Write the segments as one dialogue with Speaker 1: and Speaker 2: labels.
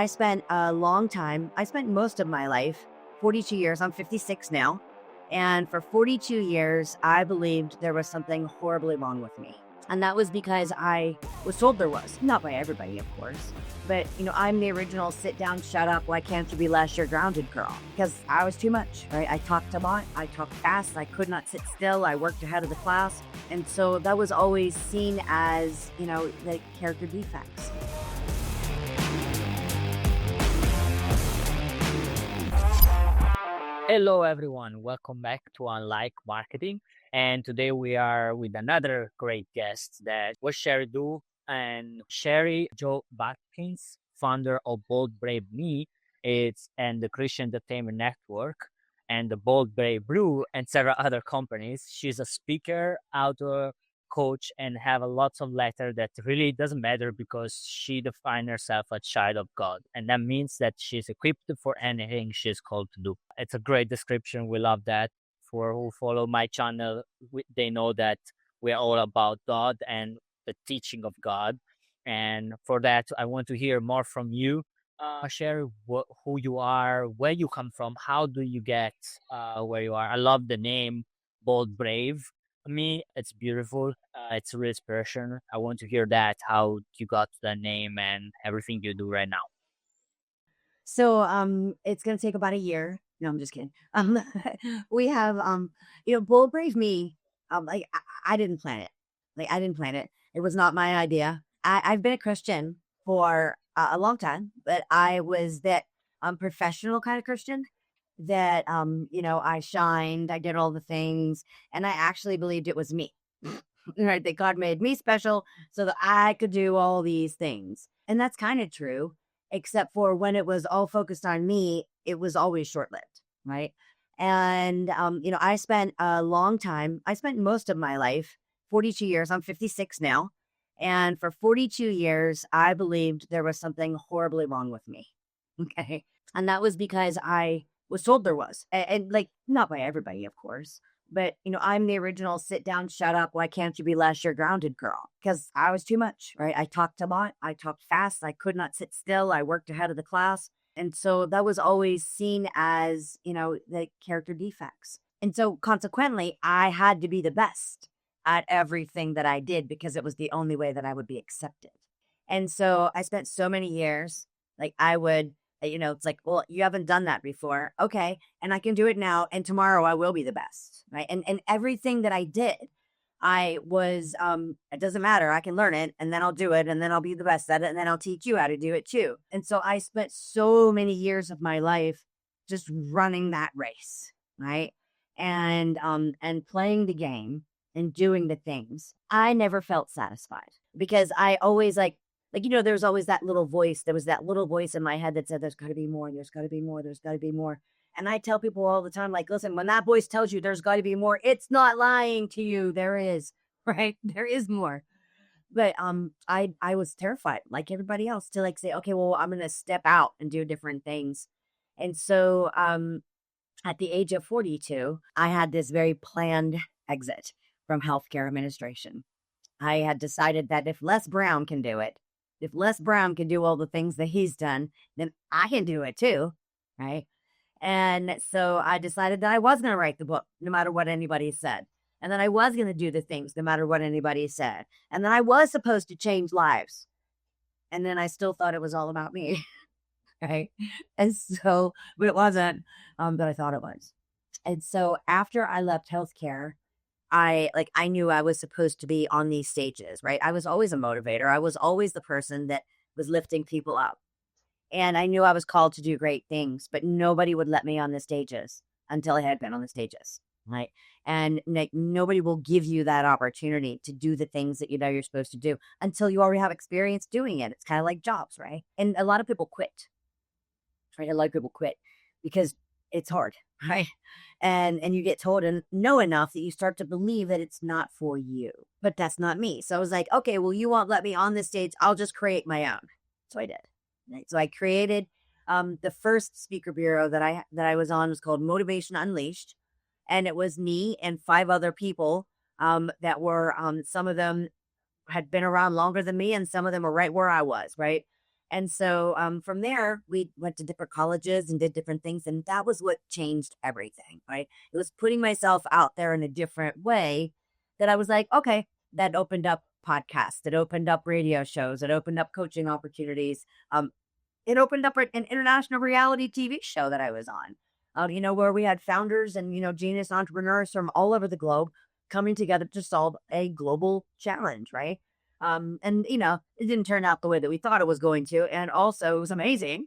Speaker 1: I spent a long time, I spent most of my life, 42 years, I'm 56 now. And for 42 years, I believed there was something horribly wrong with me. And that was because I was told there was. Not by everybody, of course. But, I'm the original sit down, shut up, why can't you be less, you're grounded girl. Because I was too much, right? I talked a lot, I talked fast, I could not sit still, I worked ahead of the class. And so that was always seen as, the character defects.
Speaker 2: Hello, everyone. Welcome back to Unlike Marketing. And today we are with another great guest that was Sherry and Sherry Jo Watkins, founder of Bold Brave Me, and the Christian Entertainment Network and the Bold Brave Brew and several other companies. She's a speaker, author, coach, and have a lots of letter that really doesn't matter because she defines herself a child of God. And that means that she's equipped for anything she's called to do. It's a great description. We love that. For who follow my channel, they know that we're all about God and the teaching of God. And for that, I want to hear more from you. Share who you are, where you come from, how do you get where you are. I love the name Bold Brave. Me, it's beautiful. It's really spiritual. I want to hear that, how you got that name and everything you do right now.
Speaker 1: So it's gonna take about a year. No, I'm just kidding. We have Bold Brave Me. I didn't plan it. I didn't plan it. It was not my idea. I've been a Christian for a long time, but I was that professional kind of Christian that I shined, I did all the things, and I actually believed it was me. Right, that God made me special so that I could do all these things. And that's kind of true, except for when it was all focused on me, it was always short-lived, right? And I spent a long time, I spent most of my life, 42 years, I'm 56 now. And for 42 years, I believed there was something horribly wrong with me. Okay. And that was because I was told there was. And like, not by everybody, of course. But, I'm the original sit down, shut up, why can't you be less, you're grounded girl. Because I was too much, right? I talked a lot, I talked fast, I could not sit still, I worked ahead of the class. And so that was always seen as, the character defects. And so consequently, I had to be the best at everything that I did because it was the only way that I would be accepted. And so I spent so many years, like I would, it's like, well, you haven't done that before. Okay. And I can do it now. And tomorrow I will be the best. Right. And everything that I did, I was, it doesn't matter. I can learn it and then I'll do it and then I'll be the best at it. And then I'll teach you how to do it too. And so I spent so many years of my life just running that race. Right. And playing the game and doing the things. I never felt satisfied because I always there's always that little voice. There was that little voice in my head that said, there's got to be more. There's got to be more. There's got to be more. And I tell people all the time, like, listen, when that voice tells you there's got to be more, it's not lying to you. There is, right? There is more. But I was terrified, like everybody else, to like say, okay, well, I'm going to step out and do different things. And so at the age of 42, I had this very planned exit from healthcare administration. I had decided that if Les Brown can do it, if Les Brown can do all the things that he's done, then I can do it too, right? And so I decided that I was going to write the book, no matter what anybody said. And then I was going to do the things, no matter what anybody said. And then I was supposed to change lives. And then I still thought it was all about me, right? And so, but it wasn't, but I thought it was. And so after I left healthcare, I knew I was supposed to be on these stages, right? I was always a motivator. I was always the person that was lifting people up. And I knew I was called to do great things, but nobody would let me on the stages until I had been on the stages, right? And like nobody will give you that opportunity to do the things that you know you're supposed to do until you already have experience doing it. It's kind of like jobs, right? And a lot of people quit, right? A lot of people quit because it's hard, right? And you get told and know enough that you start to believe that it's not for you. But that's not me. So I was like, okay, well, you won't let me on this stage. I'll just create my own. So I did. Right? So I created the first speaker bureau that I was on was called Motivation Unleashed. And it was me and 5 other people that were some of them had been around longer than me and some of them were right where I was, right? And so from there, we went to different colleges and did different things. And that was what changed everything, right? It was putting myself out there in a different way that I was like, okay, that opened up podcasts, it opened up radio shows, it opened up coaching opportunities. It opened up an international reality TV show that I was on, where we had founders and, genius entrepreneurs from all over the globe coming together to solve a global challenge, right? And, it didn't turn out the way that we thought it was going to. And also, it was amazing.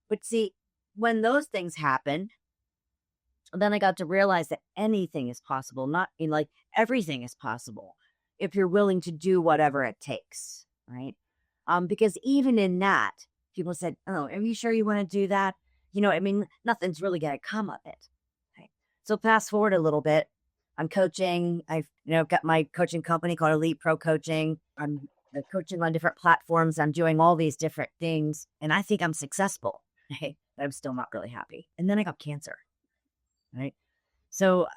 Speaker 1: But see, when those things happen, then I got to realize that anything is possible, not like everything is possible if you're willing to do whatever it takes, right? Because even in that, people said, "Oh, are you sure you want to do that?" Nothing's really going to come of it. Right? So fast forward a little bit. I'm coaching. I've got my coaching company called Elite Pro Coaching. I'm coaching on different platforms. I'm doing all these different things, and I think I'm successful. Right? But I'm still not really happy. And then I got cancer. Right? So,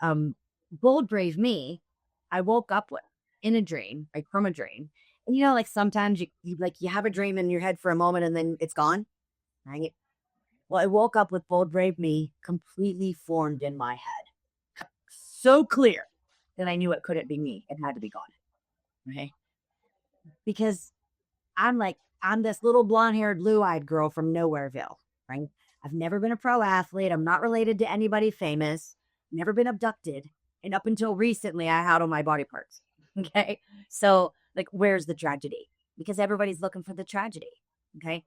Speaker 1: bold, brave me, I woke up in a dream, like from a dream. And like sometimes you have a dream in your head for a moment and then it's gone, right? Well, I woke up with bold, brave me completely formed in my head, so clear that I knew it couldn't be me. It had to be gone, right? Because I'm this little blonde haired, blue eyed girl from Nowhereville, right? I've never been a pro athlete. I'm not related to anybody famous, never been abducted. And up until recently, I had all my body parts. Okay. So, like, where's the tragedy? Because everybody's looking for the tragedy. Okay.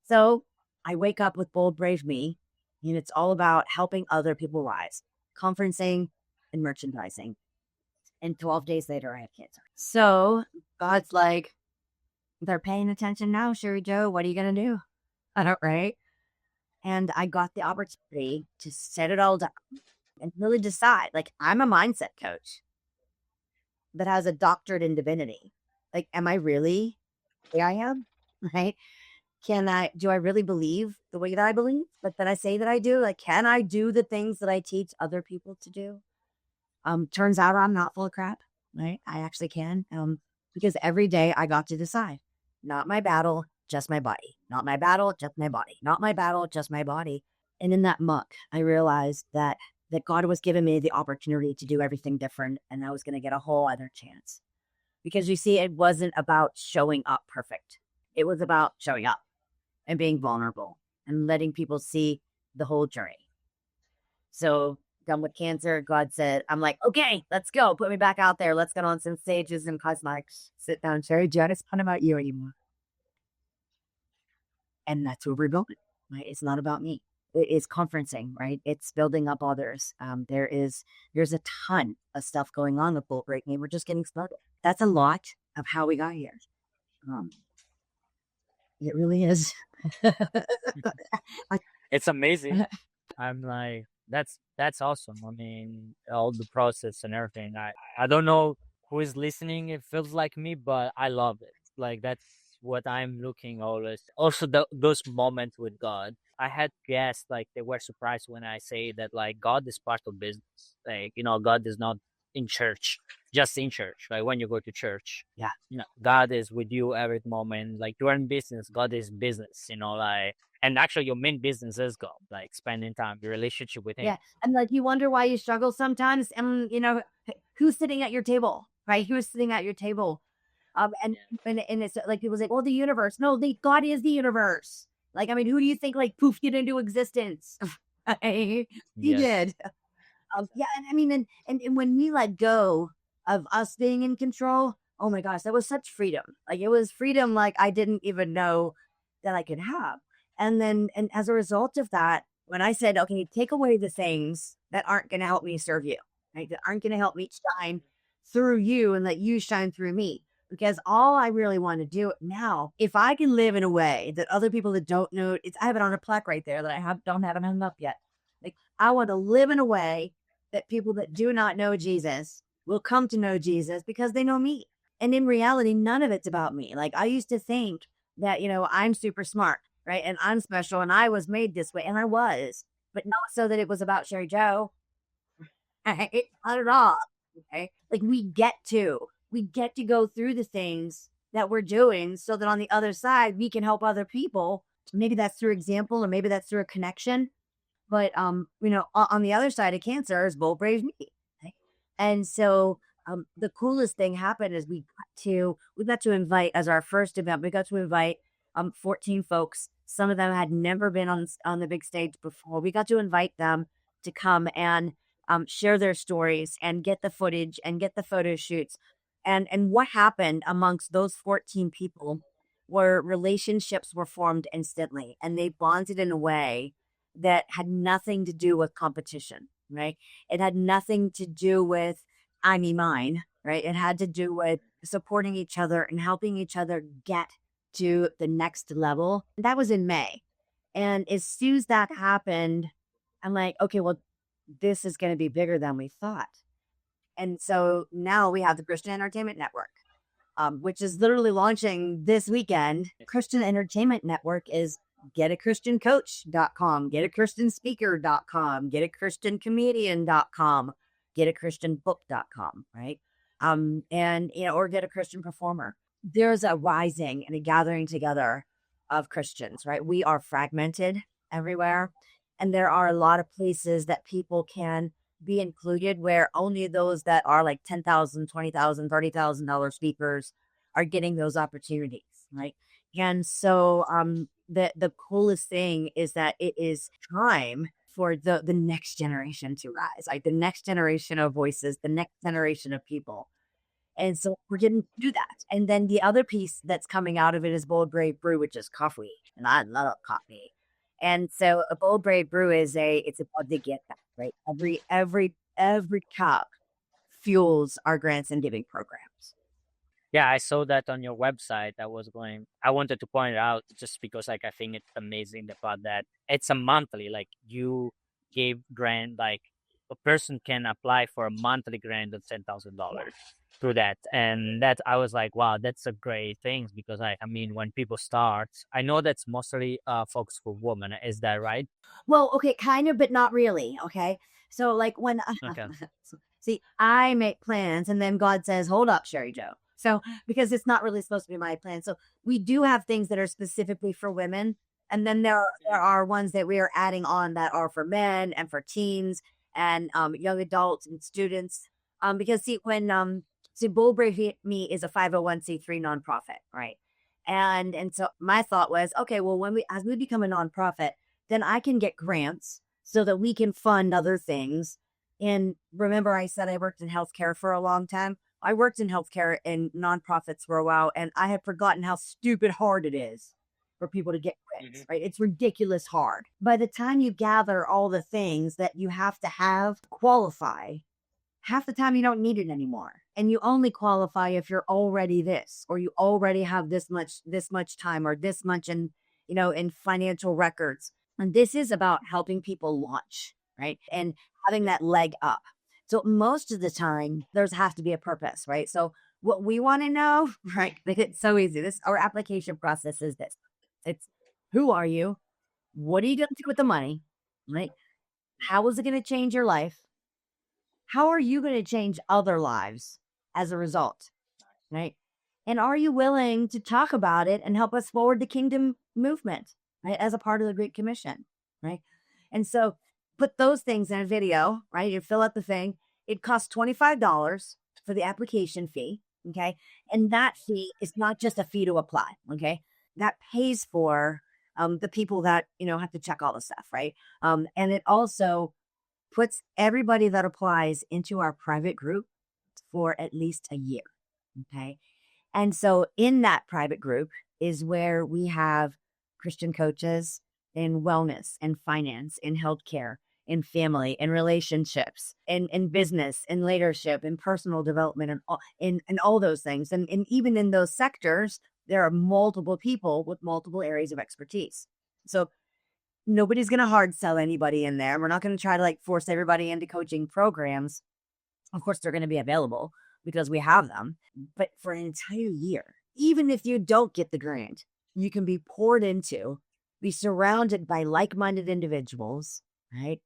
Speaker 1: So, I wake up with bold, brave me, and it's all about helping other people rise, conferencing and merchandising. And 12 days later, I have cancer. So, God's like, they're paying attention now, Sherry Jo. What are you going to do? I don't, right? And I got the opportunity to set it all down and really decide. Like, I'm a mindset coach that has a doctorate in divinity. Like, am I really the way I am? Right? Do I really believe the way that I believe, but that I say that I do? Like, can I do the things that I teach other people to do? Turns out I'm not full of crap, right? I actually can. Because every day I got to decide, not my battle, just my body. Not my battle, just my body. Not my battle, just my body. And in that muck, I realized that God was giving me the opportunity to do everything different, and I was going to get a whole other chance. Because you see, it wasn't about showing up perfect. It was about showing up and being vulnerable and letting people see the whole journey. So done with cancer, God said, I'm like, okay, let's go. Put me back out there. Let's get on some stages. And God's like, sit down, Sherry Jo. It's not about you anymore. And that's where we're going, right? It's not about me. It is conferencing, right? It's building up others. There's a ton of stuff going on with Bolt Breaking. We're just getting started. That's a lot of how we got here. Um, it really is.
Speaker 2: It's amazing. I'm like, that's awesome. I mean, all the process and everything. I don't know who is listening. It feels like me, but I love it. Like that's what I'm looking always. Also, those moments with God. I had guests like they were surprised when I say that like God is part of business. Like God is not in church, just in church. Like when you go to church,
Speaker 1: Yeah.
Speaker 2: God is with you every moment. Like you're in business, God is business. Like and actually your main business is God, like spending time, your relationship with Him.
Speaker 1: Yeah. And like you wonder why you struggle sometimes. And who's sitting at your table, right? Who's sitting at your table? And it's like people say, well, the universe. No, God is the universe. Like, I mean, who do you think like poofed it into existence? He
Speaker 2: Yes.
Speaker 1: did. Yeah, and I mean, and when we let go of us being in control, oh my gosh, that was such freedom. Like it was freedom like I didn't even know that I could have. And as a result of that, when I said, okay, take away the things that aren't going to help me serve you, right? That aren't going to help me shine through you and let you shine through me. Because all I really want to do now, if I can live in a way that other people that don't know, I have it on a plaque right there that don't have it hung up yet. Like I want to live in a way that people that do not know Jesus will come to know Jesus because they know me. And in reality, none of it's about me. Like I used to think that, I'm super smart, right? And I'm special and I was made this way. And I was, but not so that it was about Sherry Jo. It's not at all. Okay. Like we get to go through the things that we're doing so that on the other side we can help other people. Maybe that's through example or maybe that's through a connection. But on the other side of cancer is Bold Brave Me. Right? And so the coolest thing happened is we got to invite as our first event, we got to invite 14 folks. Some of them had never been on the big stage before. We got to invite them to come and share their stories and get the footage and get the photo shoots. And what happened amongst those 14 people were relationships were formed instantly, and they bonded in a way that had nothing to do with competition, right? It had nothing to do with I me mine, right? It had to do with supporting each other and helping each other get to the next level. That was in May. And as soon as that happened, I'm like, okay, well, this is going to be bigger than we thought. And so now we have the Christian Entertainment Network, which is literally launching this weekend. Christian Entertainment Network is getachristiancoach.com, getachristianspeaker.com, getachristiancomedian.com, getachristianbook.com, right? Or get a Christian performer. There's a rising and a gathering together of Christians, right? We are fragmented everywhere. And there are a lot of places that people can be included where only those that are like 10,000, 20,000, $30,000 speakers are getting those opportunities, right? And so the coolest thing is that it is time for the next generation to rise, like the next generation of voices, the next generation of people. And so we're getting to do that. And then the other piece that's coming out of it is Bold Brave Brew, which is coffee. And I love coffee. And so a Bold Brave Brew it's about the get back, right? Every cup fuels our grants and giving programs.
Speaker 2: Yeah, I saw that on your website. I wanted to point it out just because like I think it's amazing the part that it's a monthly, like you gave grant, like a person can apply for a monthly grant of $10,000 through that. And that I was like, wow, that's a great thing because I mean when people start, I know that's mostly focused for women, is that right?
Speaker 1: Well, okay, kind of, but not really. Okay. So, like, when
Speaker 2: Okay.
Speaker 1: see, I make plans and then God says, hold up, Sherry Jo. So, because it's not really supposed to be my plan. So, we do have things that are specifically for women. And then there are ones that we are adding on that are for men and for teens and young adults and students. Because see, Bull Brave Me is a 501(c)(3) nonprofit, right? And so my thought was, okay, well, as we become a nonprofit, then I can get grants so that we can fund other things. And remember, I said I worked in healthcare for a long time. I worked in healthcare and nonprofits for a while, and I had forgotten how stupid hard it is for people to get grants,
Speaker 2: Mhm.
Speaker 1: right? It's ridiculous hard. By the time you gather all the things that you have to have to qualify, half the time you don't need it anymore. And you only qualify if you're already this, or you already have this much time, or this much in financial records. And this is about helping people launch, right? And having that leg up. So most of the time, there's has to be a purpose, right? So what we want to know, right? Like, it's so easy. This our application process is this. It's who are you? What are you going to do with the money? Right? How is it going to change your life? How are you going to change other lives as a result? Right? And are you willing to talk about it and help us forward the kingdom movement, right? As a part of the Great Commission, right? And so put those things in a video, right? You fill out the thing. It costs $25 for the application fee. Okay. And that fee is not just a fee to apply. Okay. That pays for the people that, have to check all the stuff, right? And it also puts everybody that applies into our private group for at least a year. Okay. And so in that private group is where we have Christian coaches in wellness and finance, in healthcare, in family, in relationships, in business, in leadership, in personal development, and all those things. And even in those sectors, there are multiple people with multiple areas of expertise. So nobody's going to hard sell anybody in there. We're not going to try to like force everybody into coaching programs. Of course, they're going to be available because we have them, but for an entire year, even if you don't get the grant, you can be poured into, be surrounded by like minded individuals, right?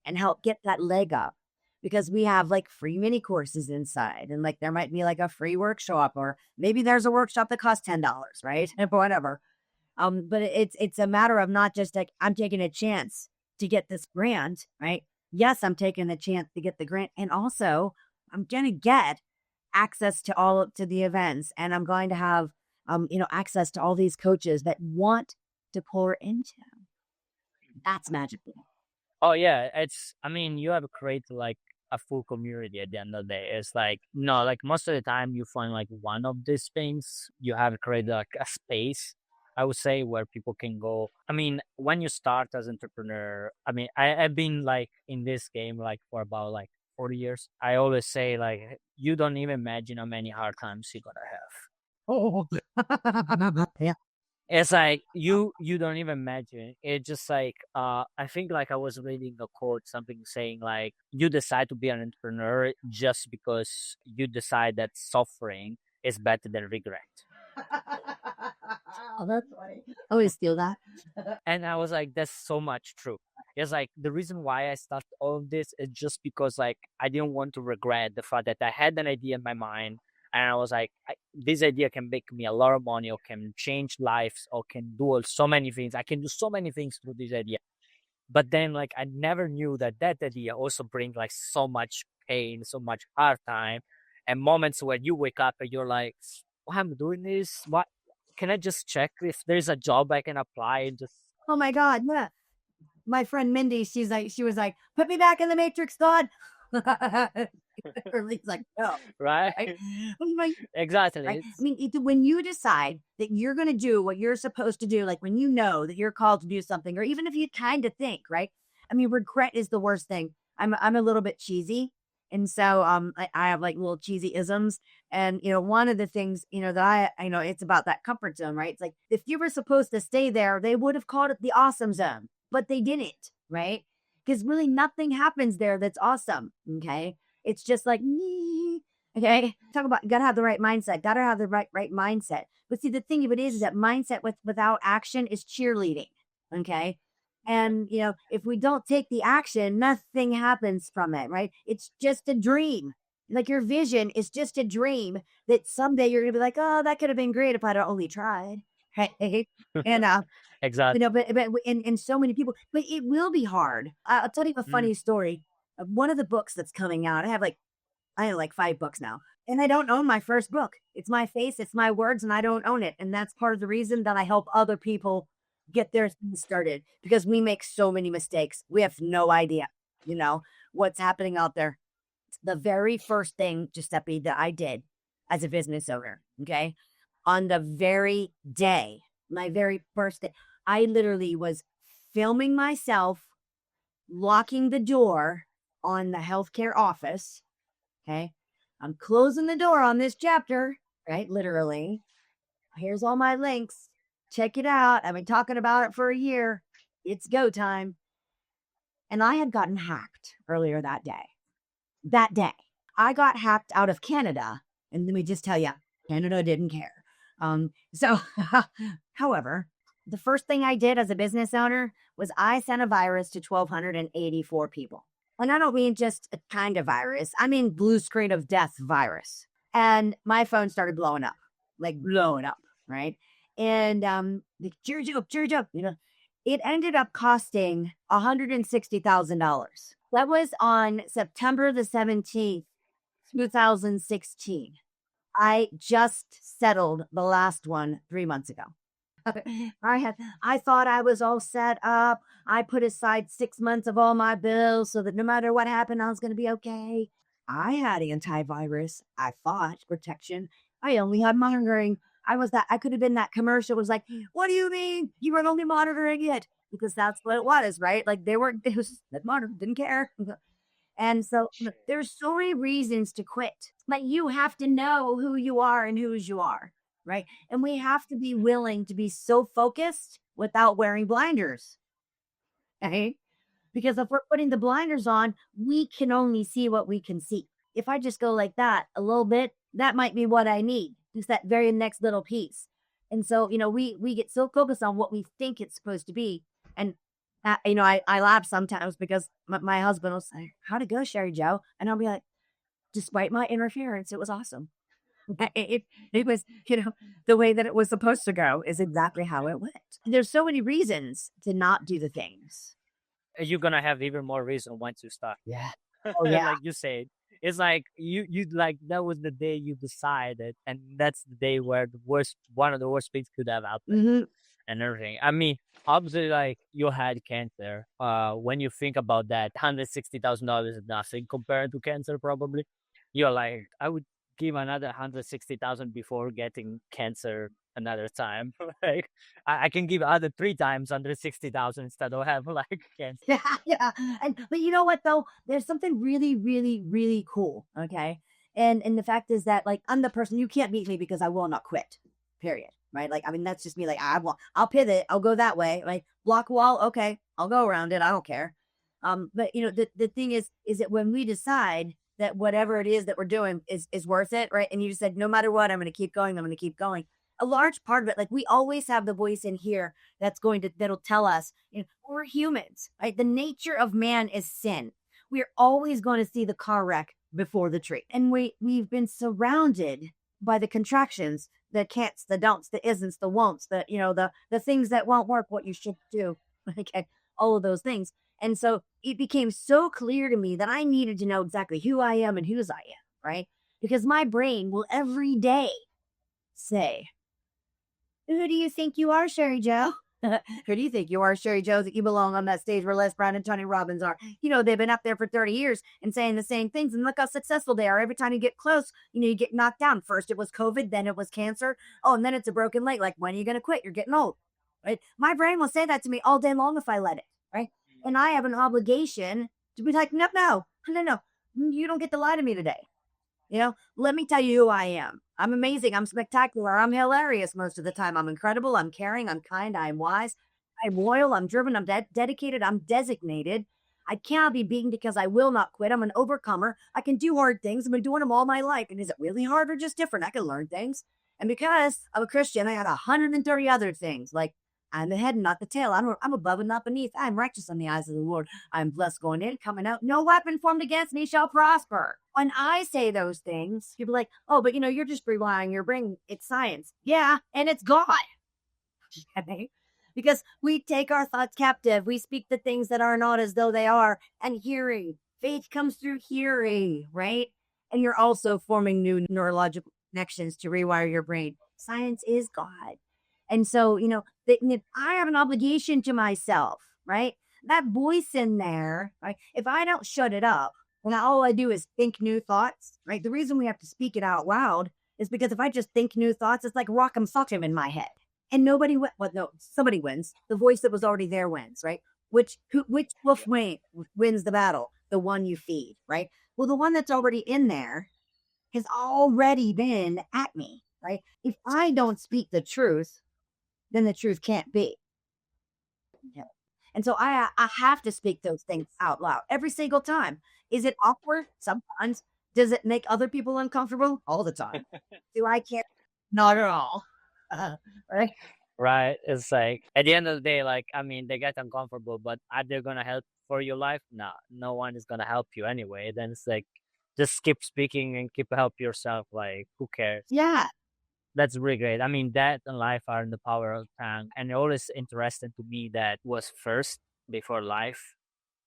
Speaker 1: And help get that leg up. because we have like free mini courses inside, and like there might be like a free workshop, or maybe there's a workshop that costs $10, right? Whatever. But it's a matter of not just like I'm taking a chance to get this grant, right? Yes, I'm taking the chance to get the grant, and also I'm gonna get access to all to the events, and I'm going to have access to all these coaches that want to pour into. That's magical.
Speaker 2: Oh yeah, it's. I mean, you have created like a full community at the end of the day. It's like no, like most of the time you find like one of these things. You have created like a space, I would say, where people can go. I mean, when you start as entrepreneur, I mean, I've been like in this game like for about like 40 years. I always say like you don't even imagine how many hard times you're gonna have.
Speaker 1: Oh, yeah.
Speaker 2: It's like you don't even imagine. It's just like I think like I was reading a quote, something saying like you decide to be an entrepreneur just because you decide that suffering is better than regret.
Speaker 1: Oh, that's funny. I always steal that.
Speaker 2: And I was like, that's so much true. It's like the reason why I started all of this is just because like I didn't want to regret the fact that I had an idea in my mind and I was like, this idea can make me a lot of money or can change lives or can do so many things. I can do so many things through this idea. But then like I never knew that that idea also brings like so much pain, so much hard time and moments where you wake up and you're like, why am I doing this? What can I just check if there's a job I can apply and just
Speaker 1: Oh my God. Yeah. My friend Mindy, she was like, put me back in the Matrix, God. Or Lee's like, no.
Speaker 2: right?
Speaker 1: Right? I'm like,
Speaker 2: Exactly.
Speaker 1: right? I
Speaker 2: It's
Speaker 1: mean, when you decide that you're going to do what you're supposed to do, like when you know that you're called to do something, or even if you kind of think, right? I mean, regret is the worst thing. I'm a little bit cheesy. And so I have like little cheesy isms. And one of the things, that I know it's about that comfort zone, right? It's like if you were supposed to stay there, they would have called it the awesome zone, but they didn't, right? Because really nothing happens there that's awesome. Okay. It's just like me. Okay. Talk about gotta have the right mindset. Gotta have the right mindset. But see, the thing of it is that mindset without action is cheerleading. Okay. And if we don't take the action, nothing happens from it, right? It's just a dream. Like your vision is just a dream that someday you're gonna be like, oh, that could have been great if I'd only tried. Right. And
Speaker 2: exactly.
Speaker 1: but and so many people, but it will be hard. I'll tell you a
Speaker 2: Mm,
Speaker 1: funny story. One of the books that's coming out, I have like 5 books now, and I don't own my first book. It's my face, it's my words, and I don't own it. And that's part of the reason that I help other people get their things started, because we make so many mistakes. We have no idea, what's happening out there. The very first thing, Giuseppe, that I did as a business owner, okay, on the very day, my very first day, I literally was filming myself locking the door on the healthcare office. Okay. I'm closing the door on this chapter, right? Literally. Here's all my links. Check it out. I've been talking about it for a year. It's go time. And I had gotten hacked earlier that day. That day, I got hacked out of Canada. And let me just tell you, Canada didn't care. So, however, the first thing I did as a business owner was I sent a virus to 1,284 people. And I don't mean just a kind of virus, I mean blue screen of death virus. And my phone started blowing up, like blowing up, right? And the Jerry Jo, it ended up costing $160,000. That was on September the 17th, 2016. I just settled the last one 3 months ago. I thought I was all set up. I put aside 6 months of all my bills so that no matter what happened, I was going to be okay. I had antivirus. I thought protection. I only had monitoring. I could have been that commercial. It was like, what do you mean? You were only monitoring it? Because that's what it was, right? Like it was that monitor didn't care. And so there's so many reasons to quit, but you have to know who you are and whose you are, right? And we have to be willing to be so focused without wearing blinders, right? Because if we're putting the blinders on, we can only see what we can see. If I just go like that a little bit, that might be what I need, just that very next little piece. And so, we get so focused on what we think it's supposed to be. And I laugh sometimes because my husband will say, "How'd it go, Sherry Joe?" And I'll be like, "Despite my interference, it was awesome." It, it was, the way that it was supposed to go is exactly how it went. There's so many reasons to not do the things.
Speaker 2: You're gonna have even more reason once you start.
Speaker 1: Yeah. Oh, yeah.
Speaker 2: Like you said, it's like you like that was the day you decided, and that's the day where the worst one of the worst things could have happened
Speaker 1: Mhm.
Speaker 2: and everything. I mean, obviously, like you had cancer. When you think about that, $160,000 is nothing compared to cancer. Probably, you're like, I would give another 160,000 before getting cancer another time. Like, I can give other three times 160,000 instead of have like cancer.
Speaker 1: Yeah, yeah. But you know what though? There's something really, really, really cool. Okay. And the fact is that like I'm the person you can't beat me because I will not quit. Period. Right. Like, I mean, that's just me. Like, I'll pivot, I'll go that way. Like block wall, okay, I'll go around it. I don't care. But the thing is that when we decide that whatever it is that we're doing is worth it, right? And you just said, no matter what, I'm gonna keep going, I'm gonna keep going. A large part of it, like we always have the voice in here that'll tell us, we're humans, right? The nature of man is sin. We're always going to see the car wreck before the tree. And we've been surrounded by the contractions, the can'ts, the don'ts, the isn'ts, the won'ts, the things that won't work, what you should do. Okay. All of those things. And so it became so clear to me that I needed to know exactly who I am and whose I am, right? Because my brain will every day say, who do you think you are, Sherry Jo? Who do you think you are, Sherry Jo, that you belong on that stage where Les Brown and Tony Robbins are? They've been up there for 30 years and saying the same things, and look how successful they are. Every time you get close, you get knocked down. First it was COVID, then it was cancer. Oh, and then it's a broken leg. Like, when are you going to quit? You're getting old, right? My brain will say that to me all day long if I let it, right? And I have an obligation to be like, no, no, no, no. You don't get to lie to me today. Let me tell you who I am. I'm amazing. I'm spectacular. I'm hilarious most of the time. I'm incredible. I'm caring. I'm kind. I'm wise. I'm loyal. I'm driven. I'm dedicated. I'm designated. I cannot be beaten because I will not quit. I'm an overcomer. I can do hard things. I've been doing them all my life. And is it really hard or just different? I can learn things. And because I'm a Christian, I got 130 other things. Like, I'm the head and not the tail. I'm above and not beneath. I'm righteous in the eyes of the Lord. I'm blessed going in, coming out. No weapon formed against me shall prosper. When I say those things, people are like, oh, but you're just relying your brain. It's science. Yeah, and it's God. Okay? Because we take our thoughts captive. We speak the things that are not as though they are. And hearing. Faith comes through hearing, right? And you're also forming new neurological connections to rewire your brain. Science is God. And so, I have an obligation to myself, right? That voice in there, right? If I don't shut it up, and all I do is think new thoughts, right? The reason we have to speak it out loud is because if I just think new thoughts, it's like rock'em sock'em in my head. And nobody well, no, somebody wins. The voice that was already there wins, right? Which wolf wins the battle? The one you feed, right? Well, the one that's already in there has already been at me, right? If I don't speak the truth, then the truth can't be. Yeah. And so I have to speak those things out loud every single time. Is it awkward? Sometimes. Does it make other people uncomfortable? All the time. Do I care? Not at all. Right?
Speaker 2: Right? It's like at the end of the day, like I mean, they get uncomfortable, but are they gonna help for your life? No, no one is gonna help you anyway. Then it's like just keep speaking and keep help yourself. Like who cares?
Speaker 1: Yeah.
Speaker 2: That's really great. I mean, death and life are in the power of tongue, and always interesting to me that was first before life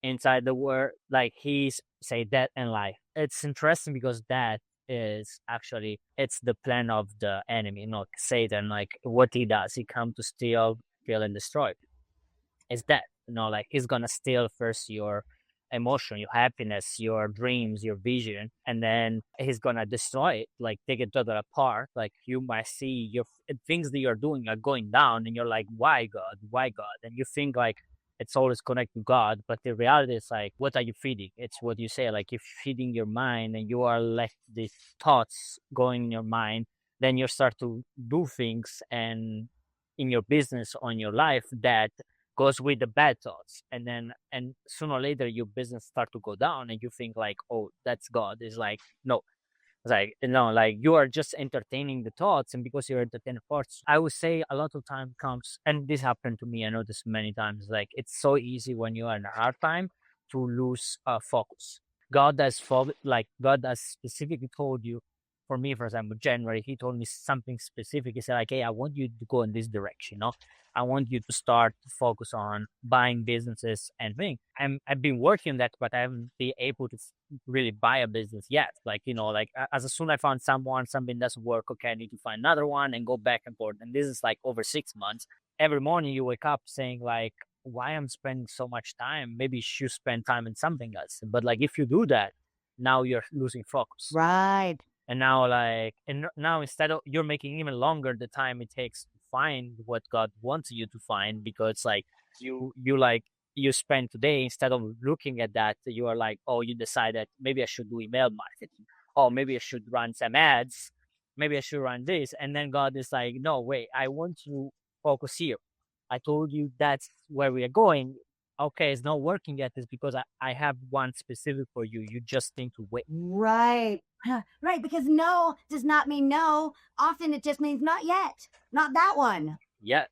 Speaker 2: inside the word. Like he's say death and life. It's interesting because death is actually it's the plan of the enemy, not Satan. Like what he does, he come to steal, kill, and destroy. Is that like he's gonna steal first your emotion, your happiness, your dreams, your vision, and then he's gonna destroy it, like take it totally apart. Like you might see your things that you're doing are going down, and you're like, why God? And you think like it's always connected to God, but the reality is like, what are you feeding? It's what you say. Like if feeding your mind and you are left these thoughts going in your mind, then you start to do things and in your business on your life that goes with the bad thoughts, and then and sooner or later your business start to go down and you think like, oh, that's God. Is like, no, It's like, like you are just entertaining the thoughts, and because you're entertaining thoughts, I would say a lot of time comes, and this happened to me. I know this many times. Like it's so easy when you are in a hard time to lose focus. God has specifically told you. For me, for example, January, he told me something specific. He said, like, hey, I want you to go in this direction. I want you to start to focus on buying businesses and things. I've been working on that, but I haven't been able to really buy a business yet. Like, like as soon as I found someone, something doesn't work, okay, I need to find another one and go back and forth. And this is like over 6 months. Every morning you wake up saying like, why I'm spending so much time? Maybe you should spend time in something else. But like if you do that, now you're losing focus.
Speaker 1: Right.
Speaker 2: And now now instead of you're making even longer the time it takes to find what God wants you to find, because like you spend today, instead of looking at that, you are like, oh, you decide that maybe I should do email marketing, oh, maybe I should run some ads, maybe I should run this. And then God is like, no, wait, I want you to focus here. I told you that's where we are going. Okay, it's not working yet. It's because I have one specific for you. You just need to wait.
Speaker 1: Right. Right. Because no does not mean no. Often it just means not yet. Not that one.
Speaker 2: Yeah,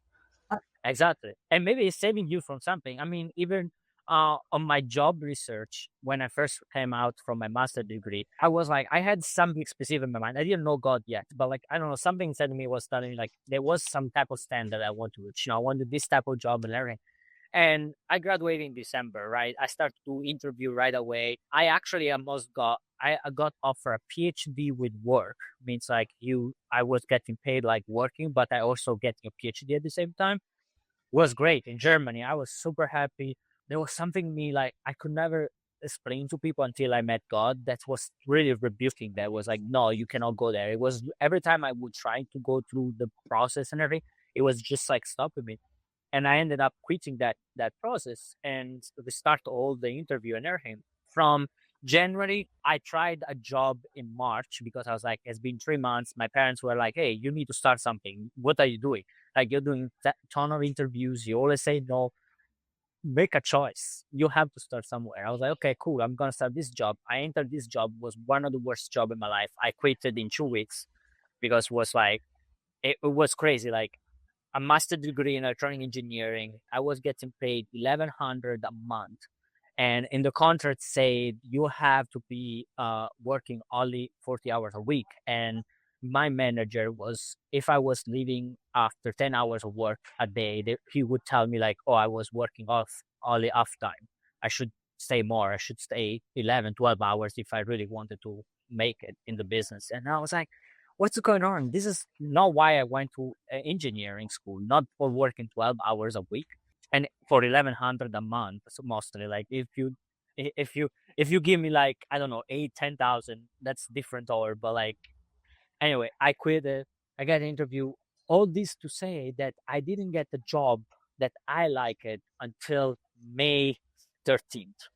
Speaker 1: Uh,
Speaker 2: exactly. And maybe it's saving you from something. I mean, even on my job research, when I first came out from my master degree, I was like, I had something specific in my mind. I didn't know God yet, but like, I don't know, something inside of me was telling me like there was some type of standard I want to reach. I wanted this type of job and everything. And I graduated in December, right? I started to interview right away. I actually almost I got offered a PhD with work. Means like I was getting paid like working, but I also getting a PhD at the same time. Was great in Germany. I was super happy. There was something in me like I could never explain to people until I met God. That was really rebuking. That was like, no, you cannot go there. It was every time I would try to go through the process and everything, it was just like stopping me. And I ended up quitting that process and we start all the interview and everything. From January, I tried a job in March because I was like, it's been 3 months. My parents were like, hey, you need to start something. What are you doing? Like you're doing a ton of interviews. You always say no. Make a choice. You have to start somewhere. I was like, okay, cool. I'm gonna start this job. I entered this job. Was one of the worst job in my life. I quit it in 2 weeks because it was like it was crazy. Like a master degree in electronic engineering. I was getting paid 1,100 a month, and in the contract said you have to be working only 40 hours a week. And my manager was, if I was leaving after 10 hours of work a day, he would tell me like, oh, I was working off only off time. I should stay more. I should stay 11, 12 hours if I really wanted to make it in the business. And I was like, what's going on? This is not why I went to engineering school, not for working 12 hours a week and for 1,100 a month. So mostly like if you give me like, I don't know, 8, 10,000, that's different or, but like, anyway, I quit it. I got an interview. All this to say that I didn't get the job that I like it until May 13th.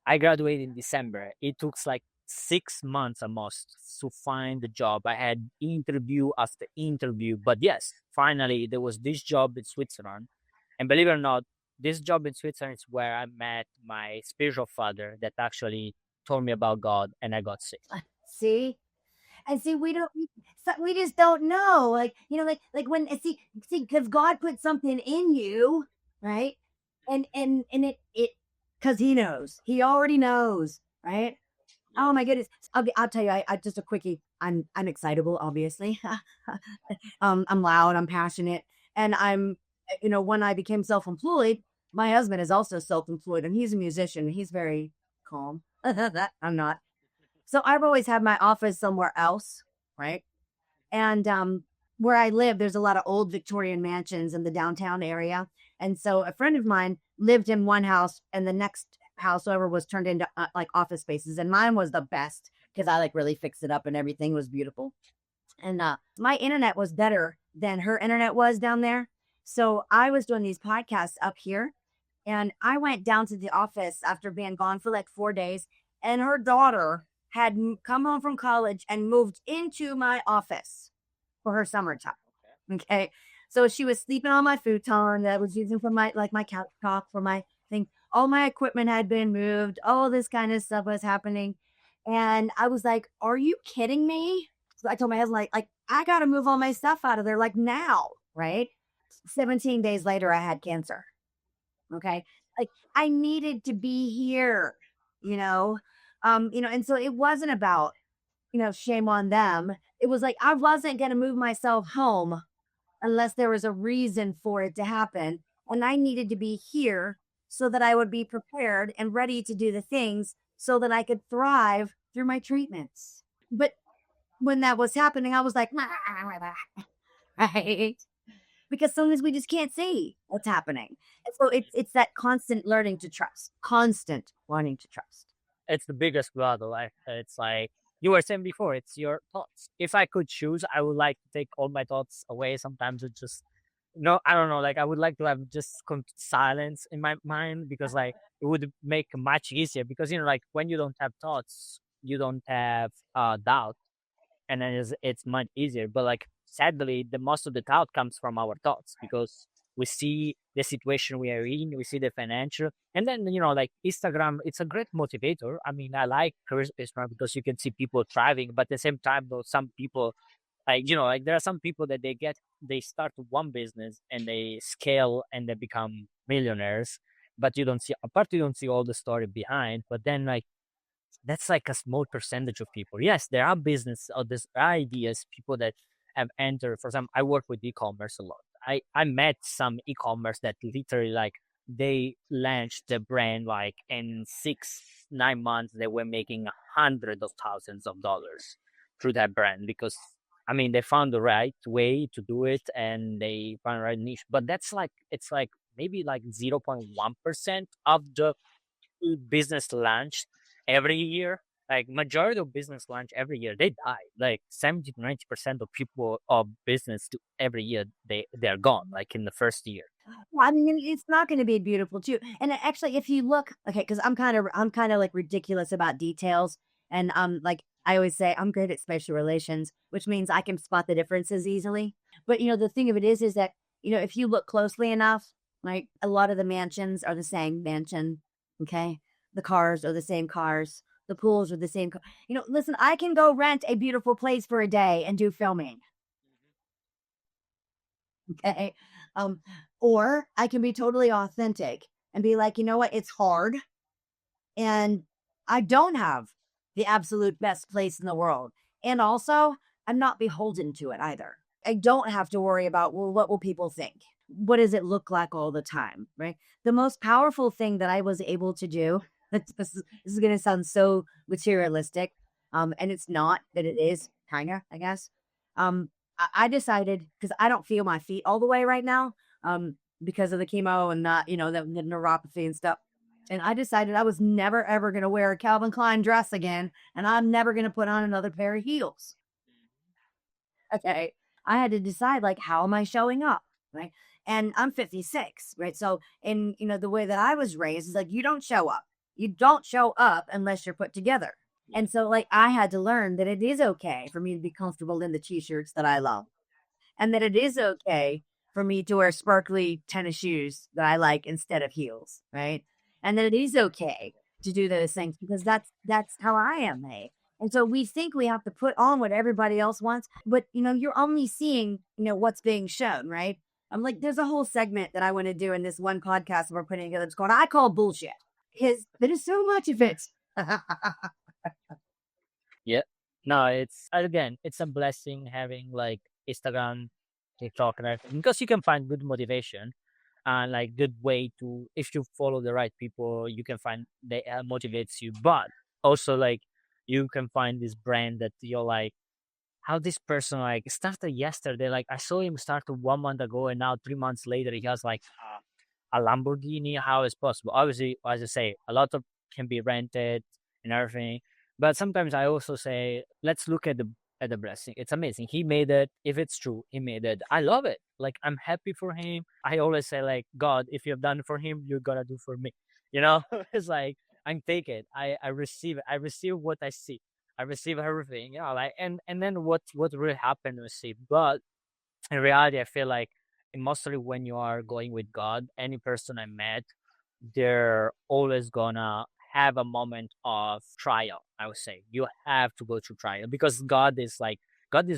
Speaker 2: I graduated in December. It took like 6 months almost to find the job. I had interview after interview, but yes, finally there was this job in Switzerland. And believe it or not, this job in Switzerland is where I met my spiritual father that actually told me about God and I got saved.
Speaker 1: See? And see, we just don't know. Like, like when because God put something in you, right? And because He knows, He already knows, right? Oh my goodness! I'll tell you. I just a quickie. I'm excitable, obviously. I'm loud. I'm passionate, and when I became self-employed, my husband is also self-employed, and he's a musician. He's very calm. That I'm not. So I've always had my office somewhere else, right? And where I live, there's a lot of old Victorian mansions in the downtown area. And so a friend of mine lived in one house, and the next house over was turned into like office spaces. And mine was the best because I like really fixed it up and everything was beautiful. And my internet was better than her internet was down there. So I was doing these podcasts up here, and I went down to the office after being gone for like 4 days, and her daughter had come home from college and moved into my office for her summertime. Okay. So she was sleeping on my futon that I was using for my couch talk for my thing. All my equipment had been moved. All this kind of stuff was happening. And I was like, "Are you kidding me?" So I told my husband, I gotta move all my stuff out of there, like now, right? 17 days later, I had cancer. Okay. Like I needed to be here, you know? And so it wasn't about, shame on them. It was like I wasn't gonna move myself home unless there was a reason for it to happen. And I needed to be here so that I would be prepared and ready to do the things so that I could thrive through my treatments. But when that was happening, I was like, right? Because sometimes we just can't see what's happening. And so it's that constant learning to trust, constant learning to trust.
Speaker 2: It's the biggest battle. It's like you were saying before, it's your thoughts. If I could choose, I would like to take all my thoughts away. Sometimes it just no, I don't know. Like I would like to have just silence in my mind because like it would make much easier because like when you don't have thoughts, you don't have doubt, and then it's much easier. But like sadly, the most of the doubt comes from our thoughts because we see the situation we are in, we see the financial, and then like Instagram, it's a great motivator. I mean, I like Instagram because you can see people thriving, but at the same time, though, some people like like there are some people that they start one business and they scale and they become millionaires, but you don't see apart you don't see all the story behind. But then like that's like a small percentage of people. Yes, there are business or this ideas, people that have entered. For example, I work with e-commerce a lot. I met some e-commerce that literally like they launched the brand like in 6 9 months they were making hundreds of thousands of dollars through that brand because I mean they found the right way to do it and they found the right niche. But that's like it's like maybe like 0.1% of the business launch every year. Like majority of business launch every year, they die. Like 70 to 90% of people of business to every year they're gone. Like in the first year.
Speaker 1: Well, I mean, it's not going to be beautiful too. And actually, if you look, okay, because I'm kind of like ridiculous about details, and like I always say, I'm great at spatial relations, which means I can spot the differences easily. But the thing of it is that if you look closely enough, like a lot of the mansions are the same mansion. Okay, the cars are the same cars. The pools are the same. Listen, I can go rent a beautiful place for a day and do filming. Okay. Um, or I can be totally authentic and be like, you know what? It's hard. And I don't have the absolute best place in the world. And also, I'm not beholden to it either. I don't have to worry about, well, what will people think? What does it look like all the time? Right. The most powerful thing that I was able to do, this is going to sound so materialistic. And it's not, but it is kind of, I guess. I decided because I don't feel my feet all the way right now, because of the chemo and not, the neuropathy and stuff. And I decided I was never ever going to wear a Calvin Klein dress again, and I'm never going to put on another pair of heels. Okay. I had to decide, like, how am I showing up? Right. And I'm 56. Right. So, in, the way that I was raised is like, you don't show up. You don't show up unless you're put together. And so, like, I had to learn that it is okay for me to be comfortable in the t shirts that I love, and that it is okay for me to wear sparkly tennis shoes that I like instead of heels, right? And that it is okay to do those things because that's how I am made. And so we think we have to put on what everybody else wants, but you're only seeing, what's being shown, right? I'm like, there's a whole segment that I want to do in this one podcast we're putting together. It's called I Call Bullshit. Because there is so much of it.
Speaker 2: Yeah. No, it's again, it's a blessing having like Instagram, TikTok, and everything because you can find good motivation and like good way to if you follow the right people, you can find they motivates you. But also like you can find this brand that you're like how this person like started yesterday. Like I saw him start 1 month ago, and now 3 months later he has like a Lamborghini. How is possible? Obviously, as I say, a lot of can be rented and everything. But sometimes I also say, let's look at the blessing. It's amazing. He made it. If it's true, he made it. I love it. Like I'm happy for him. I always say, like, God, if you have done it for him, you're gonna do for me. You know, it's like I take it. I receive it. I receive what I see. I receive everything. Like and then what really happened was see. But in reality, I feel like mostly when you are going with God, any person I met, they're always gonna have a moment of trial. I would say you have to go through trial, because God is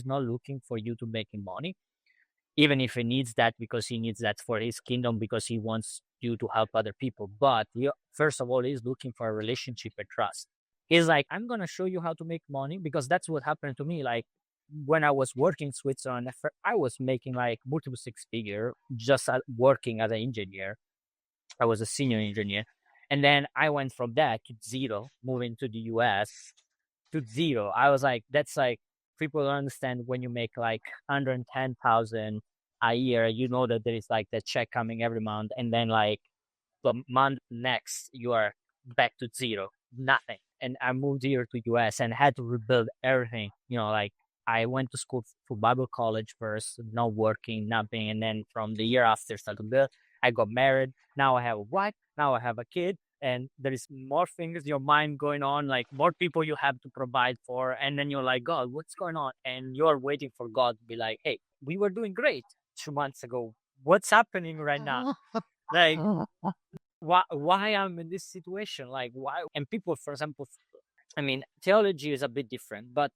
Speaker 2: not looking for you to making money, even if he needs that, because he needs that for his kingdom, because he wants you to help other people. But you, first of all, he's looking for a relationship and trust. He's like, I'm gonna show you how to make money, because that's what happened to me. Like when I was working in Switzerland, I was making like multiple six figure just working as an engineer. I was a senior engineer, and then I went from that to zero, moving to the US to zero. I was like, that's like, people don't understand when you make like 110,000 a year, you know that there is like the check coming every month, and then like the month next you are back to zero, nothing. And I moved here to US and had to rebuild everything. Like I went to school for Bible college first, not working, nothing, and then from the year after started to build. I got married. Now I have a wife. Now I have a kid, and there is more things in your mind going on, like more people you have to provide for, and then you're like, God, what's going on? And you're waiting for God to be like, hey, we were doing great 2 months ago. What's happening right now? Like, why I'm in this situation, like why? And people, for example, I mean, theology is a bit different, but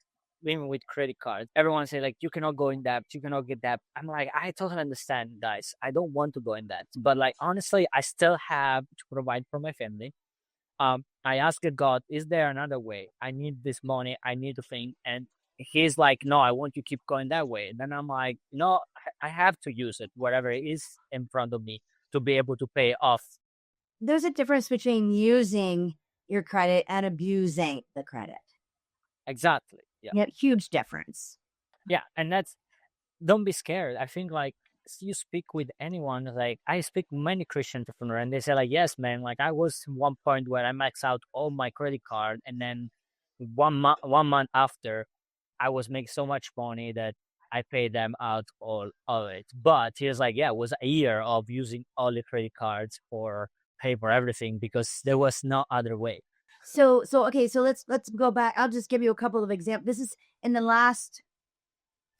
Speaker 2: even with credit cards, everyone say like, you cannot go in debt, you cannot get debt. I'm like, I totally understand, guys, I don't want to go in debt, but like honestly, I still have to provide for my family. I asked God, is there another way? I need this money, I need the thing. And he's like, no, I want you to keep going that way. And then I'm like, no, I have to use it, whatever it is in front of me, to be able to pay off.
Speaker 1: There's a difference between using your credit and abusing the credit.
Speaker 2: Exactly. Yeah.
Speaker 1: Yeah, huge difference.
Speaker 2: Yeah. And that's, don't be scared. I think like you speak with anyone, like I speak with many Christian entrepreneurs, and they say like, yes, man, like I was one point where I max out all my credit card, and then 1 month after, I was making so much money that I paid them out all of it. But he was like, yeah, it was a year of using all the credit cards for pay for everything, because there was no other way.
Speaker 1: So okay, so let's go back. I'll just give you a couple of examples. This is in the last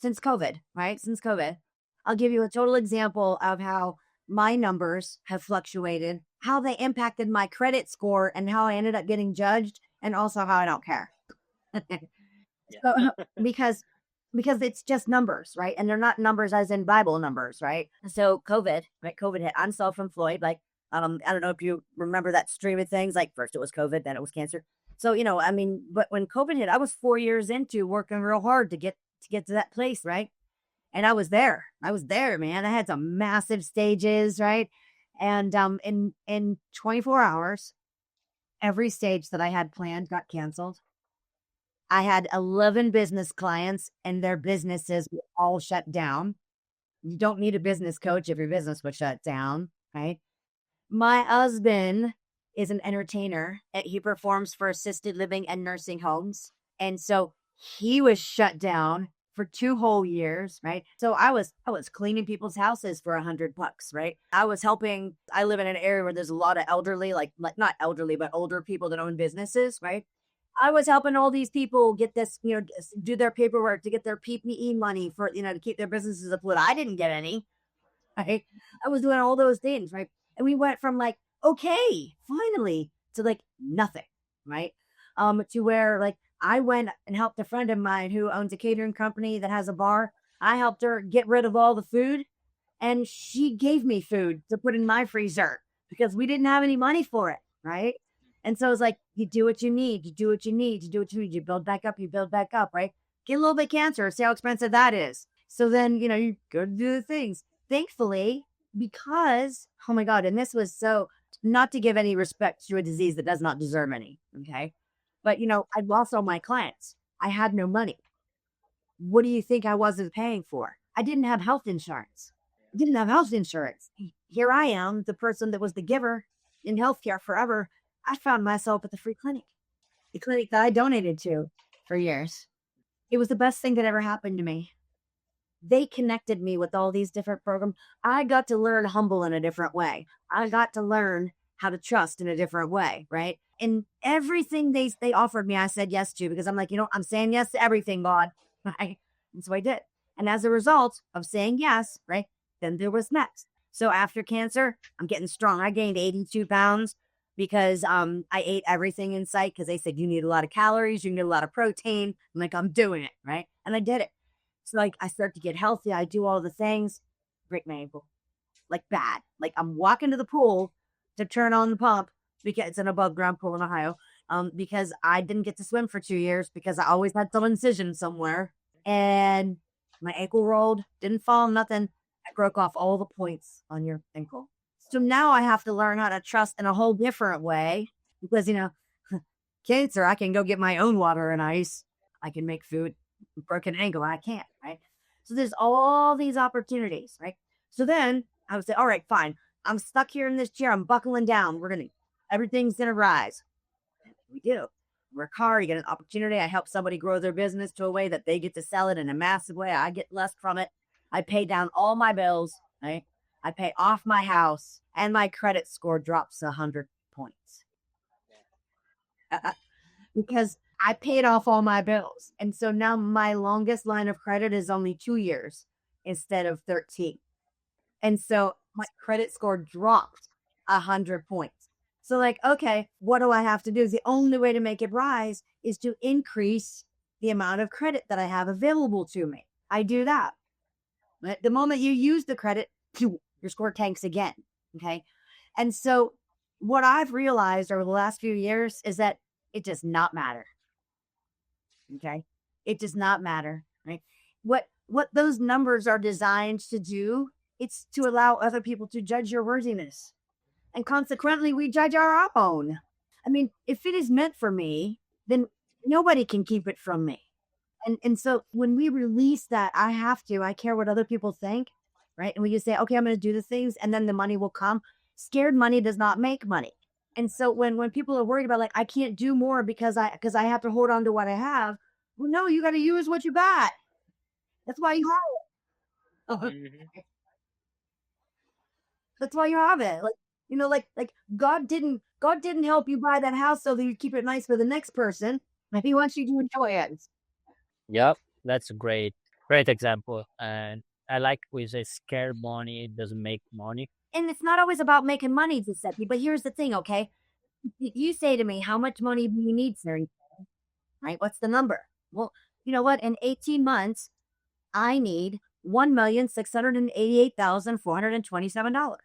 Speaker 1: since COVID, right? Since COVID. I'll give you a total example of how my numbers have fluctuated, how they impacted my credit score, and how I ended up getting judged, and also how I don't care.
Speaker 2: Yeah.
Speaker 1: So, because it's just numbers, right? And they're not numbers as in Bible numbers, right? So COVID, right? COVID hit. I'm self-employed. Like, I don't know if you remember that stream of things. Like first it was COVID, then it was cancer. So, I mean, but when COVID hit, I was 4 years into working real hard to get to that place, right? And I was there. I was there, man. I had some massive stages, right? And in 24 hours, every stage that I had planned got canceled. I had 11 business clients and their businesses were all shut down. You don't need a business coach if your business was shut down, right? My husband is an entertainer. He performs for assisted living and nursing homes. And so he was shut down for 2 whole years, right? So I was cleaning people's houses for $100, right? I was helping. I live in an area where there's a lot of elderly, like not elderly, but older people that own businesses, right? I was helping all these people get this, do their paperwork to get their PPE money for, to keep their businesses afloat. I didn't get any, right? I was doing all those things, right? And we went from like, okay, finally, to like nothing, right? To where like I went and helped a friend of mine who owns a catering company that has a bar. I helped her get rid of all the food, and she gave me food to put in my freezer because we didn't have any money for it, right? And so it's like you do what you need, you do what you need, you do what you need, you build back up, you build back up, right? Get a little bit cancer, see how expensive that is. So then, you go to do the things. Thankfully, because, oh my God, and this was so, not to give any respect to a disease that does not deserve any, okay? But, I'd lost all my clients. I had no money. What do you think I wasn't paying for? I didn't have health insurance. I didn't have health insurance. Here I am, the person that was the giver in healthcare forever. I found myself at the free clinic, the clinic that I donated to for years. It was the best thing that ever happened to me. They connected me with all these different programs. I got to learn humble in a different way. I got to learn how to trust in a different way, right? And everything they offered me, I said yes to because I'm like, I'm saying yes to everything, God, right? And so I did. And as a result of saying yes, right, then there was next. So after cancer, I'm getting strong. I gained 82 pounds. because I ate everything in sight because they said you need a lot of calories, you need a lot of protein. I'm like, I'm doing it, right? And I did it. So like I start to get healthy, I do all the things, break my ankle. Like bad. Like I'm walking to the pool to turn on the pump because it's an above ground pool in Ohio. Because I didn't get to swim for 2 years because I always had some incision somewhere. And my ankle rolled, didn't fall, nothing. I broke off all the points on your ankle. So now I have to learn how to trust in a whole different way because, cancer, I can go get my own water and ice. I can make food. Broken ankle, I can't, right? So there's all these opportunities, right? So then I would say, all right, fine. I'm stuck here in this chair. I'm buckling down. Everything's gonna rise. We do. Work hard. You get an opportunity. I help somebody grow their business to a way that they get to sell it in a massive way. I get less from it. I pay down all my bills. Right? I pay off my house, and my credit score drops 100 points because I paid off all my bills. And so now my longest line of credit is only 2 years instead of 13. And so my credit score dropped 100 points. So, like, okay, what do I have to do? The only way to make it rise is to increase the amount of credit that I have available to me. I do that. But the moment you use the credit, your score tanks again. Okay. And so, what I've realized over the last few years is that it does not matter. Okay. It does not matter. Right. What those numbers are designed to do, it's to allow other people to judge your worthiness. And consequently, we judge our own. I mean, if it is meant for me, then nobody can keep it from me. And so when we release that, I care what other people think, right? And we just say, okay, I'm going to do the things, and then the money will come. Scared money does not make money. And so when people are worried about like I can't do more because I have to hold on to what I have, well, no, you got to use what you got. That's why you have it.
Speaker 2: Mhm.
Speaker 1: That's why you have it. Like God didn't help you buy that house so that you keep it nice for the next person. He wants you to enjoy it.
Speaker 2: Yep, that's a great example. And I like we say scared money doesn't make money.
Speaker 1: And it's not always about making money, Giuseppe. But here's the thing, okay? You say to me, how much money do you need, sir? Right? What's the number? Well, you know what? In 18 months, I need $1,688,427.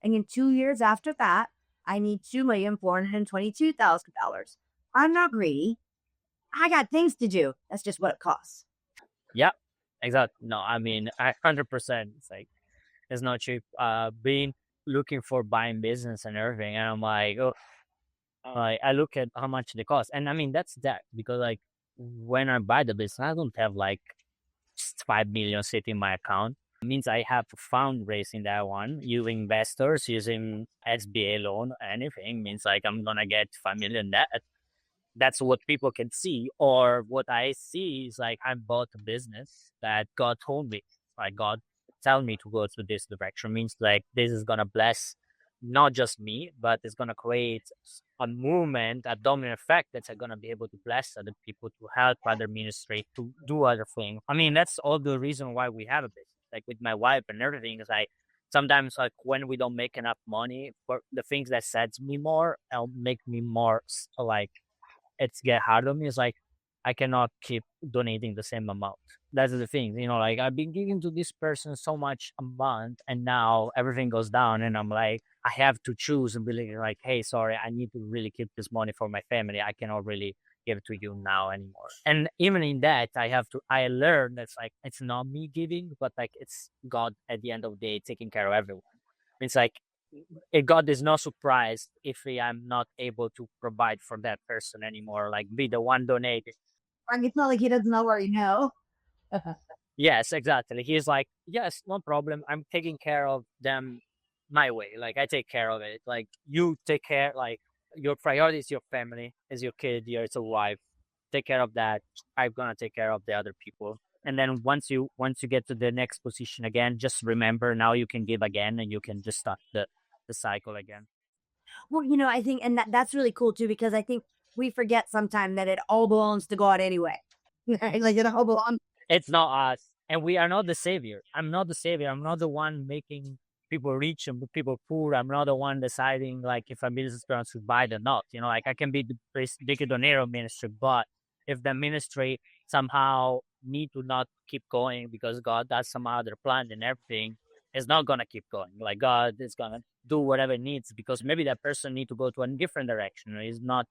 Speaker 1: And in 2 years after that, I need $2,422,000. I'm not greedy. I got things to do. That's just what it costs.
Speaker 2: Yep, exactly. No, I mean, 100%. It's like it's not cheap. Being looking for buying business and everything, and I'm like, oh, I look at how much they cost, and I mean that's that because like when I buy the business, I don't have like just 5 million sitting in my account. It means I have to fundraising that one using investors, using SBA loan, anything means like I'm gonna get 5 million that that's what people can see. Or what I see is like I bought a business that God told me, like God tell me to go to this direction. Means like this is gonna bless not just me, but it's gonna create a movement, a domino effect that's gonna be able to bless other people, to help other ministry, to do other things. I mean, that's all the reason why we have a business. Like with my wife and everything, is like sometimes like when we don't make enough money for the things that sets me more, it'll make me more like it's get hard on me. It's like I cannot keep donating the same amount. That's the thing, like I've been giving to this person so much a month, and now everything goes down, and I'm like, I have to choose and be like, hey, sorry, I need to really keep this money for my family. I cannot really give it to you now anymore. And even in that, I learned that's like it's not me giving, but like it's God at the end of the day taking care of everyone. It's like God is not surprised if I'm not able to provide for that person anymore, like be the one donating.
Speaker 1: Like, it's not like he doesn't already know.
Speaker 2: Yes, exactly. He's like, yes, no problem. I'm taking care of them my way. Like I take care of it. Like you take care, like your priority is your family, is your kid, your wife. Take care of that. I'm gonna take care of the other people. And then once you get to the next position again, just remember now you can give again and you can just start the cycle again.
Speaker 1: Well, I think, and that's really cool too, because I think we forget sometimes that it all belongs to God anyway. Like it all belongs.
Speaker 2: It's not us, and we are not the savior. I'm not the savior. I'm not the one making. people rich and people poor. I'm not the one deciding like if a business is going to survive or not. You know, like I can be the big donero ministry, but if the ministry somehow need to not keep going because God does some other plan and everything, it's not gonna keep going. Like God is gonna do whatever it needs because maybe that person need to go to a different direction. He's not,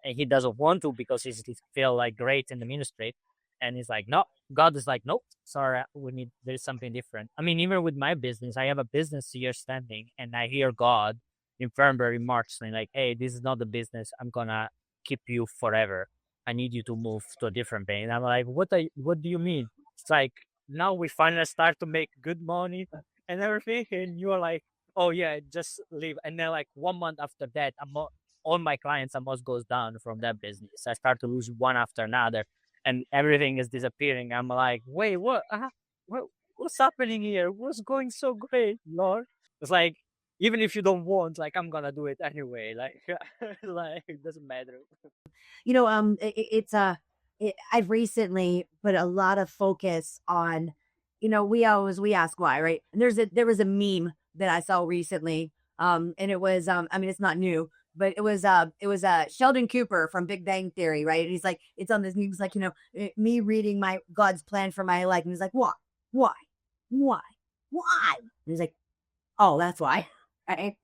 Speaker 2: and he doesn't want to because he feel like great in the ministry, and he's like, no. God is like, nope, sorry, we need, there's something different. I mean, even with my business, I have a business here standing, and I hear God in February, March, saying like, hey, this is not the business I'm gonna keep you forever. I need you to move to a different bank. And I'm like, what do you mean? It's like now we finally start to make good money and everything, and you're like, oh yeah, just leave. And then like 1 month after that, all my clients almost goes down from that business. I start to lose one after another, and everything is disappearing. I'm like, wait, what? What? What's happening here? What's going so great, Lord? It's like even if you don't want, like I'm gonna do it anyway. Like, like it doesn't matter.
Speaker 1: I've recently put a lot of focus on, we ask why, right? And there was a meme that I saw recently, and it was, I mean, it's not new, but it was Sheldon Cooper from Big Bang Theory, right? And he's like, it's on this meme, he's like, me reading my God's plan for my life, and he's like, why, why, why? And he's like, oh, that's why, right?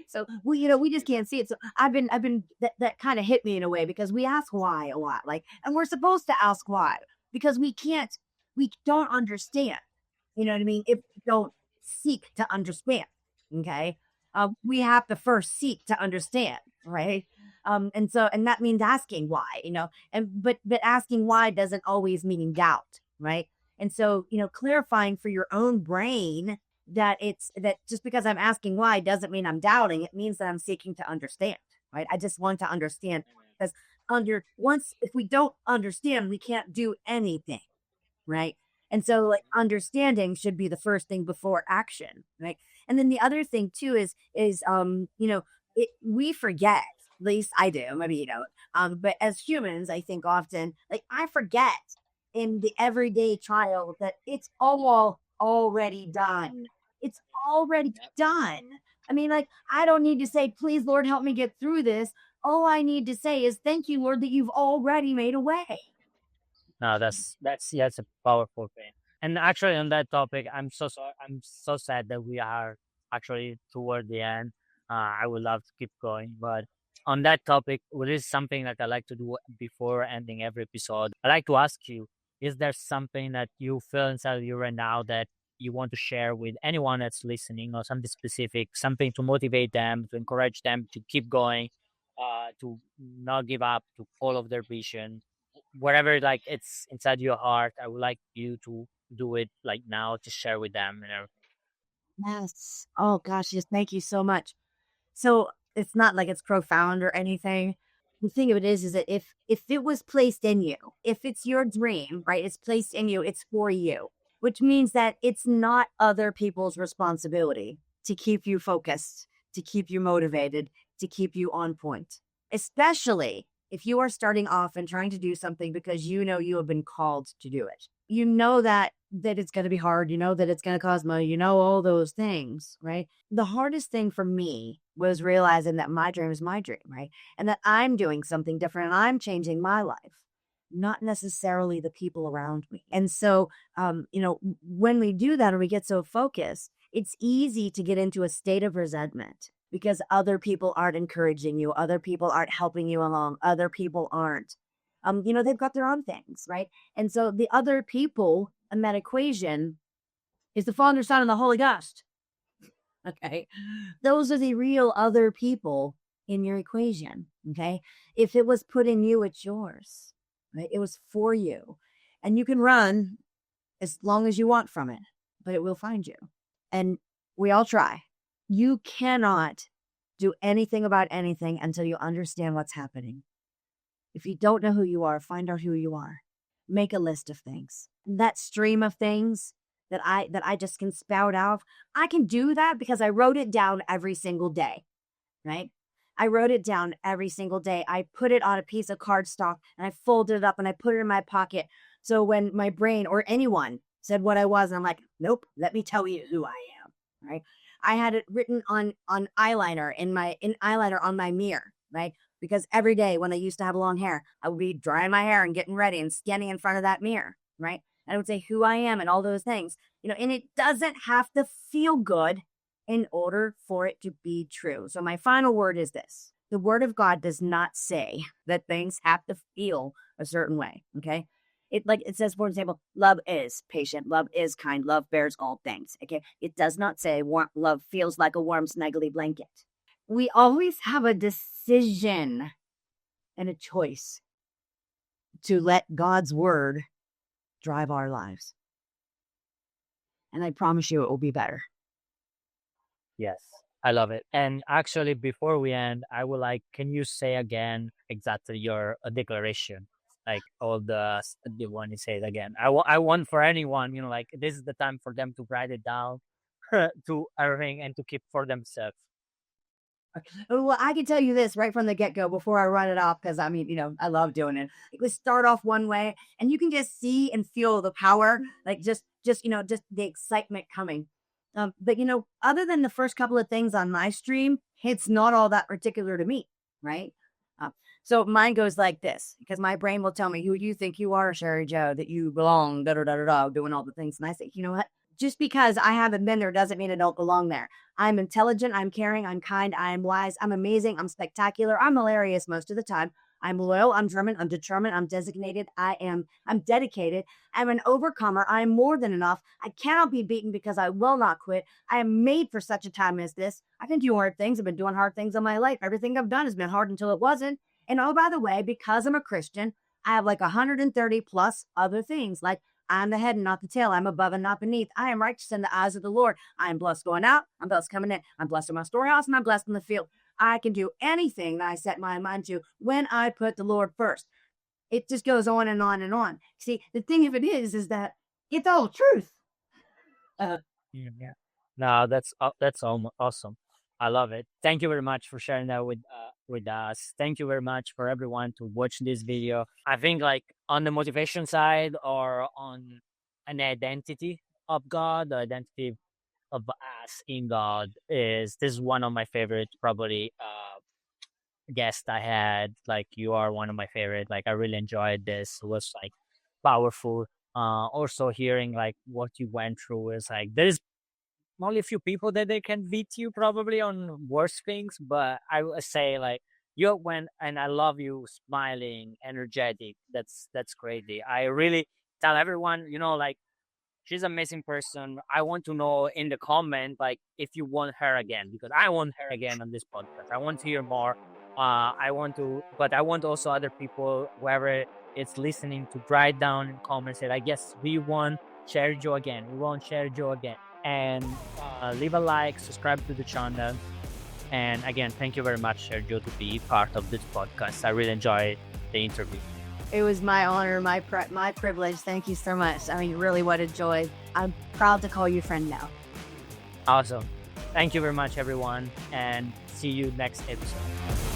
Speaker 1: So we just can't see it. So that kind of hit me in a way because we ask why a lot, like, and we're supposed to ask why because we don't understand. You know what I mean? If we don't seek to understand, okay, we have to first seek to understand, right? And that means asking why, but asking why doesn't always mean doubt, right? And so clarifying for your own brain that it's that just because I'm asking why doesn't mean I'm doubting. It means that I'm seeking to understand, right? I just want to understand because once if we don't understand, we can't do anything, right? And so like understanding should be the first thing before action, right? And then the other thing too we forget, at least I do, maybe but as humans, I think often like I forget in the everyday trial that it's all already done. It's already
Speaker 2: Yep.
Speaker 1: done. I mean, like, I don't need to say, please, Lord, help me get through this. All I need to say is, thank you, Lord, that you've already made a way.
Speaker 2: No, that's yeah, it's a powerful thing. And actually, on that topic, I'm so sorry. I'm so sad that we are actually toward the end. I would love to keep going, but on that topic, what is something that I like to do before ending every episode? I like to ask you: is there something that you feel inside of you right now that you want to share with anyone that's listening, or something specific, something to motivate them, to encourage them to keep going, to not give up, to follow their vision? Whatever like it's inside your heart, I would like you to do it like now to share with them and everything.
Speaker 1: Yes. Oh, gosh, just thank you so much. So it's not like it's profound or anything. The thing of it is that if it was placed in you, if it's your dream, right? It's placed in you, it's for you, which means that it's not other people's responsibility to keep you focused, to keep you motivated, to keep you on point. Especially if you are starting off and trying to do something because you have been called to do it. You know that it's going to be hard, that it's going to cost money, all those things, right? The hardest thing for me was realizing that my dream is my dream, right? And that I'm doing something different and I'm changing my life, not necessarily the people around me. And so, when we do that or we get so focused, it's easy to get into a state of resentment because other people aren't encouraging you, other people aren't helping you along, other people aren't. They've got their own things, right? And so the other people in that equation is the Father, Son, and the Holy Ghost. Okay. Those are the real other people in your equation. Okay. If it was put in you, it's yours. Right? It was for you. And you can run as long as you want from it, but it will find you. And we all try. You cannot do anything about anything until you understand what's happening. If you don't know who you are, find out who you are. Make a list of things. That stream of things that I just can spout out. I can do that because I wrote it down every single day, right? I wrote it down every single day. I put it on a piece of cardstock and I folded it up and I put it in my pocket. So when my brain or anyone said what I was, I'm like, nope, let me tell you who I am, right? I had it written on eyeliner in eyeliner on my mirror, right? Because every day when I used to have long hair, I would be drying my hair and getting ready and standing in front of that mirror, right? And I would say who I am and all those things, and it doesn't have to feel good in order for it to be true. So my final word is this. The word of God does not say that things have to feel a certain way, okay? It says, for example, love is patient, love is kind, love bears all things. Okay. It does not say love feels like a warm, snuggly blanket. We always have a decision and a choice to let God's word drive our lives. And I promise you it will be better.
Speaker 2: Yes, I love it. And actually, before we end, I would like, can you say again exactly your declaration? Like all the one you say it again. I want for anyone, like this is the time for them to write it down, to everything, and to keep for themselves.
Speaker 1: Well, I can tell you this right from the get go before I run it off, because I mean, I love doing it. We start off one way, and you can just see and feel the power, like just the excitement coming. But other than the first couple of things on my stream, it's not all that particular to me, right? Uh, so mine goes like this, because my brain will tell me who you think you are, Sherry Jo, that you belong, da da da da da, doing all the things, and I say, you know what? Just because I haven't been there doesn't mean I don't belong there. I'm intelligent, I'm caring, I'm kind, I'm wise, I'm amazing, I'm spectacular, I'm hilarious most of the time. I'm loyal, I'm German, I'm determined, I'm designated, I'm dedicated, I'm an overcomer, I'm more than enough. I cannot be beaten because I will not quit. I am made for such a time as this. I can do hard things. I've been doing hard things all my life. Everything I've done has been hard until it wasn't. And oh, by the way, because I'm a Christian, I have like 130 plus other things, like I'm the head and not the tail. I'm above and not beneath. I am righteous in the eyes of the Lord. I am blessed going out. I'm blessed coming in. I'm blessed in my storehouse and I'm blessed in the field. I can do anything that I set my mind to when I put the Lord first. It just goes on and on and on. See, the thing of it is that it's all truth.
Speaker 2: Yeah. No, that's awesome. I love it. Thank you very much for sharing that with us. Thank you very much for everyone to watch this video. I think like on the motivation side or on an identity of God, the identity of us in God is this is one of my favorite probably guest I had. Like you are one of my favorite. Like I really enjoyed this. It was like powerful. Also hearing like what you went through is like there's only a few people that they can beat you probably on worse things, but I would say like you went and I love you smiling, energetic. That's crazy. I really tell everyone, like she's an amazing person. I want to know in the comment like if you want her again because I want her again on this podcast. I want to hear more. But I want also other people, whoever is listening, to write down in comments say, I guess we want Sherry Jo again. We want Sherry Jo again, and leave a like, subscribe to the channel, and again, thank you very much, Sherry Jo, to be part of this podcast. I really enjoyed the interview.
Speaker 1: It was my honor, my privilege. Thank you so much. I mean, really, what a joy. I'm proud to call you friend now.
Speaker 2: Awesome. Thank you very much, everyone, and see you next episode.